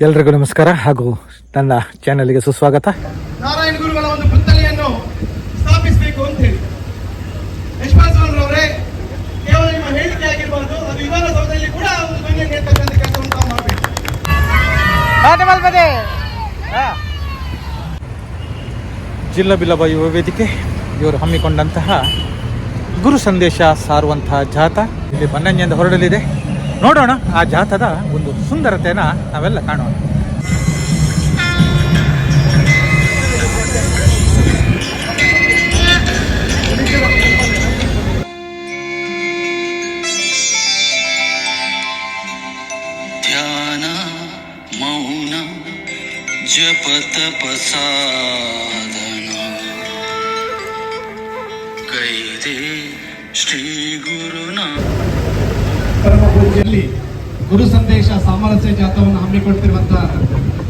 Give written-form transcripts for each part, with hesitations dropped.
ಎಲ್ರಿಗೂ ನಮಸ್ಕಾರ ಹಾಗೂ ನನ್ನ ಚಾನೆಲ್ಗೆ ಸುಸ್ವಾಗತ. ನಾರಾಯಣ ಗುರುಗಳ ಒಂದು ಪುತ್ಥಳಿಯನ್ನು ಸ್ಥಾಪಿಸಬೇಕು ಅಂತ ಹೇಳಿ ಯಶಪಾಲ್ರವರೇ, ಕೇವಲ ನಿಮ್ಮ ಹೇಳಿಕೆ ಆಗಿರಬಾರ್ದು, ಅದು ವಿಧಾನಸೌಧದಲ್ಲಿ ಕೂಡ ಒಂದು ಧ್ವನಿಯನ್ನು ಎತ್ತಕ್ಕಂಥ ಕೆಲಸವನ್ನು ತಾವು ಮಾಡಬೇಕು. ಜಿಲ್ಲಾ ಬಿಲ್ಲವ ಯುವ ವೇದಿಕೆ ಇವರು ಹಮ್ಮಿಕೊಂಡಂತಹ ಗುರು ಸಂದೇಶ ಸಾರುವಂತಹ ಜಾಥಾ ಇಲ್ಲಿ ಬನ್ನಂಜೆಯಿಂದ ಹೊರಡಲಿದೆ. ನೋಡೋಣ ಆ ಜಾಥಾದ ಒಂದು ಸುಂದರತೆಯನ್ನು ನಾವೆಲ್ಲ ಕಾಣೋಣ. ಧ್ಯಾನ ಮೌನ ಜಪ ತಪಸಾಧನ ಕೈದೆ ಶ್ರೀ ಗುರುನಾ ಪರಮ ಪೂಜ್ಯಲ್ಲಿ ಗುರು ಸಂದೇಶ ಸಾಮರಸ್ಯ ಜಾಥಾವನ್ನು ಹಮ್ಮಿಕೊಳ್ತಿರುವಂತಹ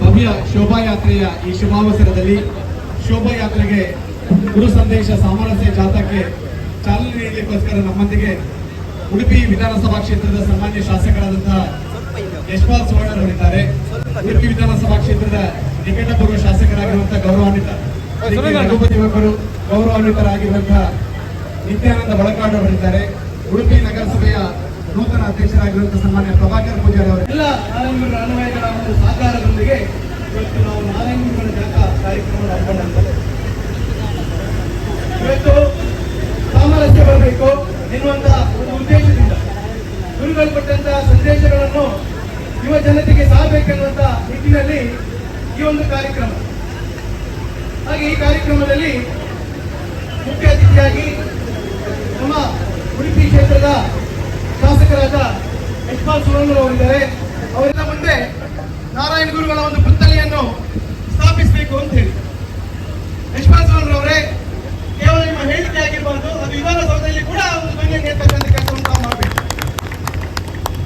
ಭವ್ಯ ಶೋಭಾಯಾತ್ರೆಯ ಈ ಶುಭಾವಸರದಲ್ಲಿ ಶೋಭಾಯಾತ್ರೆಗೆ ಗುರು ಸಂದೇಶ ಸಾಮರಸ್ಯ ಜಾಥಾಕ್ಕೆ ಚಾಲನೆ ನೀಡಲಿಕ್ಕೋಸ್ಕರ ನಮ್ಮೊಂದಿಗೆ ಉಡುಪಿ ವಿಧಾನಸಭಾ ಕ್ಷೇತ್ರದ ಸಾಮಾನ್ಯ ಶಾಸಕರಾದಂತಹ ಯಶಪಾಲ್ ಸುವರ್ಣರವರಿದ್ದಾರೆ. ಉಡುಪಿ ವಿಧಾನಸಭಾ ಕ್ಷೇತ್ರದ ನಿಕಟಪೂರ್ವ ಶಾಸಕರಾಗಿರುವಂತಹ ಗೌರವಾನ್ವಿತ ರಘುಪತಿ ಒಬ್ಬರು ಗೌರವಾನ್ವಿತರಾಗಿರುವಂತಹ ನಿತ್ಯಾನಂದ ಬಳಕಾಡವರಿದ್ದಾರೆ. ಉಡುಪಿ ನಗರಸಭೆಯ ನೂತನ ಅಧ್ಯಕ್ಷರಾಗಿರುವಂತಹ ಸನ್ಮಾನ್ಯ ಪ್ರಭಾಕರ್ ಪೂಜಾರಿ ಅವರು ಎಲ್ಲ ನಾರಾಯಣಗುರುಗಳ ಅನ್ವಯಗಳ ಒಂದು ಸಹಕಾರದೊಂದಿಗೆ ಇವತ್ತು ನಾವು ನಾರಾಯಣಗುರುಗಳ ಜಾಥಾ ಕಾರ್ಯಕ್ರಮವನ್ನು ಹಮ್ಮಿಕೊಂಡಂತೆ ಇವತ್ತು ಸಾಮರಸ್ಯ ಬರಬೇಕು ಎನ್ನುವಂತಹ ಒಂದು ಉದ್ದೇಶದಿಂದ ಗುರುಗಳು ಕೊಟ್ಟಂತಹ ಸಂದೇಶಗಳನ್ನು ಯುವ ಜನತೆಗೆ ಸಾರಬೇಕೆನ್ನುವಂತಹ ನಿಟ್ಟಿನಲ್ಲಿ ಈ ಒಂದು ಕಾರ್ಯಕ್ರಮ. ಹಾಗೆ ಈ ಕಾರ್ಯಕ್ರಮದಲ್ಲಿ ಮುಖ್ಯ ಅತಿಥಿಯಾಗಿ ನಮ್ಮ ಉಡುಪಿ ಕ್ಷೇತ್ರದ ಶಾಸಕರಾದ ಯಶಪಾಲ್ ಸುವರ್ಣರವರಿದ್ದಾರೆ. ಅವರಿಂದ ಮುಂದೆ ನಾರಾಯಣ ಗುರುಗಳ ಒಂದು ಪುತ್ಥಳಿಯನ್ನು ಸ್ಥಾಪಿಸಬೇಕು ಅಂತ ಹೇಳಿ ಯಶಪಾಲ್ ಸುವರ್ಣರವರೇ, ಕೇವಲ ನಿಮ್ಮ ಹೇಳಿಕೆ ಆಗಿರಬಾರ್ದು, ಅದು ವಿಧಾನಸೌಧದಲ್ಲಿ ಕೂಡ ಒಂದು ಧ್ವನಿಯನ್ನು ಎತ್ತಕ್ಕಂಥ ಕೆಲಸವನ್ನು ತಾವು ಮಾಡಬೇಕು.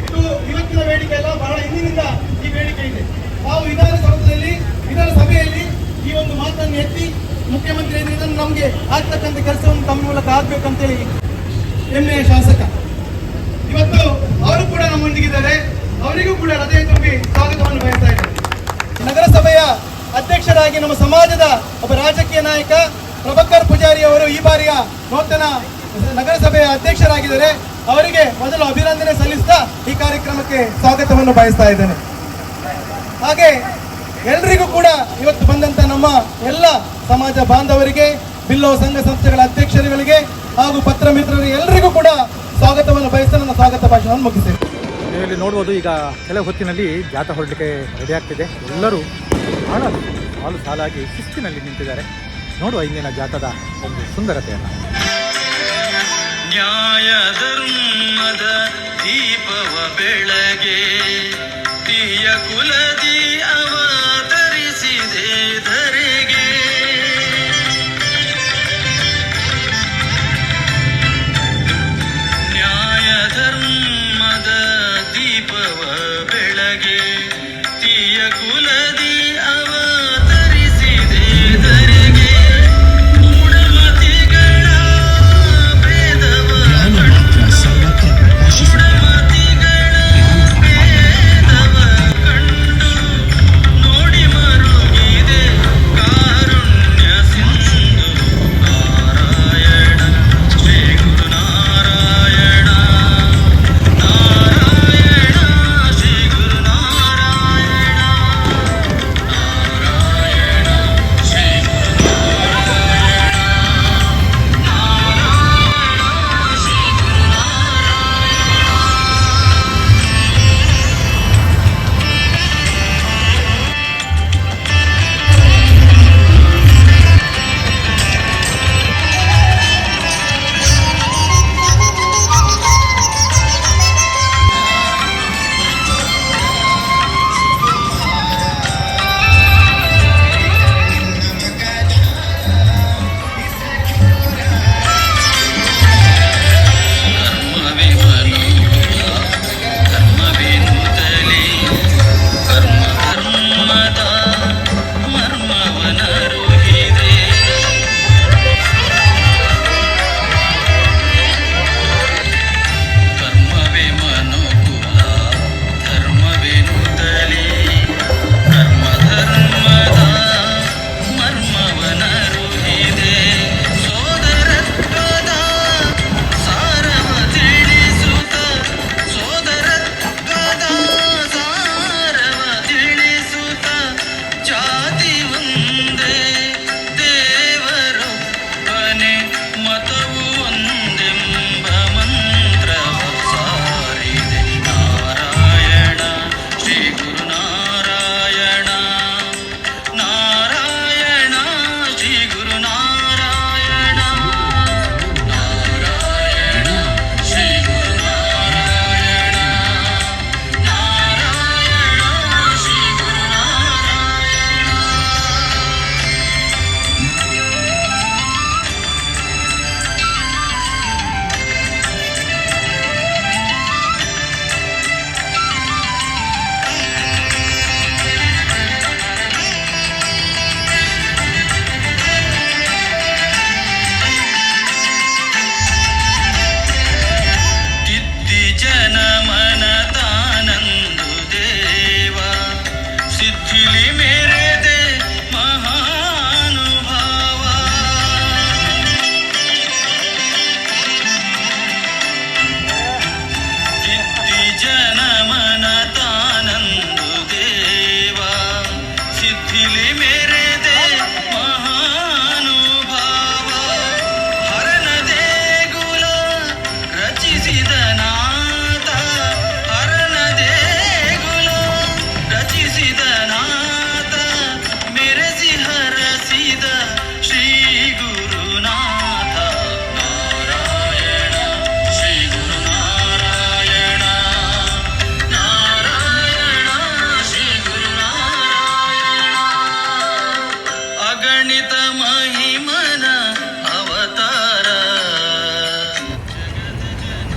ಇದು ಇವತ್ತಿನ ಬೇಡಿಕೆ ಅಲ್ಲ, ಬಹಳ ಹಿಂದಿನಿಂದ ಈ ಬೇಡಿಕೆ ಇದೆ. ನಾವು ವಿಧಾನಸಭೆಯಲ್ಲಿ ಈ ಒಂದು ಮಾತನ್ನು ಎತ್ತಿ ಮುಖ್ಯಮಂತ್ರಿ ಇದನ್ನು ನಮಗೆ ಆಗ್ತಕ್ಕಂಥ ಕೆಲಸವನ್ನು ತಮ್ಮ ಮೂಲಕ ಆಗ್ಬೇಕಂತೇಳಿ ಹೆಮ್ಮೆಯ ಶಾಸಕ ಇವತ್ತು ಅವರು ಕೂಡ ನಮ್ಮೊಂದಿಗಿದ್ದಾರೆ. ಅವರಿಗೂ ಕೂಡ ಹೃದಯ ತುಂಬಿ ಸ್ವಾಗತವನ್ನು ಬಯಸ್ತಾ ಇದ್ದಾರೆ. ನಗರಸಭೆಯ ಅಧ್ಯಕ್ಷರಾಗಿ ನಮ್ಮ ಸಮಾಜದ ಒಬ್ಬ ರಾಜಕೀಯ ನಾಯಕ ಪ್ರಭಾಕರ್ ಪೂಜಾರಿ ಅವರು ಈ ಬಾರಿಯ ನೂತನ ನಗರಸಭೆಯ ಅಧ್ಯಕ್ಷರಾಗಿದ್ದಾರೆ. ಅವರಿಗೆ ಮೊದಲು ಅಭಿನಂದನೆ ಸಲ್ಲಿಸ್ತಾ ಈ ಕಾರ್ಯಕ್ರಮಕ್ಕೆ ಸ್ವಾಗತವನ್ನು ಬಯಸ್ತಾ ಇದ್ದೇನೆ. ಹಾಗೆ ಎಲ್ರಿಗೂ ಕೂಡ ಇವತ್ತು ಬಂದಂತ ನಮ್ಮ ಎಲ್ಲ ಸಮಾಜ ಬಾಂಧವರಿಗೆ, ಬಿಲ್ಲೋ ಸಂಘ ಸಂಸ್ಥೆಗಳ ಅಧ್ಯಕ್ಷರುಗಳಿಗೆ ಹಾಗೂ ಪತ್ರ ಮಿತ್ರರಿಗೆ ಎಲ್ಲರಿಗೂ ಕೂಡ ಸ್ವಾಗತವನ್ನು ಬಯಸ್ತಾ ನನ್ನ ಸ್ವಾಗತ ಭಾಷಣವನ್ನು ಮುಗಿಸ್ತೇನೆ. ನೀವಿಲ್ಲಿ ನೋಡ್ಬೋದು, ಈಗ ಕೆಲವು ಹೊತ್ತಿನಲ್ಲಿ ಜಾಥಾ ಹೊರಡಲಿಕ್ಕೆ ರೆಡಿ ಆಗ್ತಿದೆ. ಎಲ್ಲರೂ ಸಾಲು ಸಾಲಾಗಿ ಶಿಸ್ತಿನಲ್ಲಿ ನಿಂತಿದ್ದಾರೆ. ನೋಡುವ ಇಂದಿನ ಜಾಥಾದ ಒಂದು ಸುಂದರತೆಯನ್ನು. ನ್ಯಾಯ ಧರ್ಮದ ದೀಪವ ಬೆಳಗ್ಗೆ ತೀಯ ಕುಲದಿ ಅವತರಿಸಿದೆ ಧರೆಗೆ ನ್ಯಾಯ ಧರ್ಮದ ದೀಪವ ಬೆಳಗ್ಗೆ ತೀಯ ಕುಲದಿ ಅವತರಿಸಿದೆ ಧರೆಗೆ ಮೂಢಮತಿಗಳ ಭೇದವ ಮೂಢಮತಿಗಳ ಭೇದವ ಕಂಡು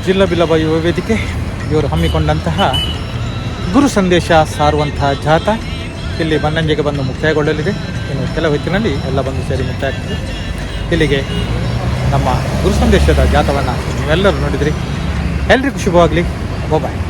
ಜಿಲ್ಲಾ ಬಿಲಬ ಯುವ ವೇದಿಕೆ ಇವರು ಹಮ್ಮಿಕೊಂಡಂತಹ ಗುರು ಸಂದೇಶ ಸಾರುವಂತಹ ಜಾಥಾ ಇಲ್ಲಿ ಬನ್ನಂಜೆಗೆ ಬಂದು ಮುಕ್ತಾಯಗೊಳ್ಳಲಿದೆ. ಇನ್ನು ಕೆಲವು ಹೊತ್ತಿನಲ್ಲಿ ಎಲ್ಲ ಬಂದು ಸೇರಿ ಮುಕ್ತಾಯ ಆಗ್ತದೆ. ಇಲ್ಲಿಗೆ ನಮ್ಮ ಗುರು ಸಂದೇಶದ ಜಾಥವನ್ನು ನೀವೆಲ್ಲರೂ ನೋಡಿದ್ರಿ. ಎಲ್ರಿಗೂ ಶುಭವಾಗಲಿ. ಬಾಯ್.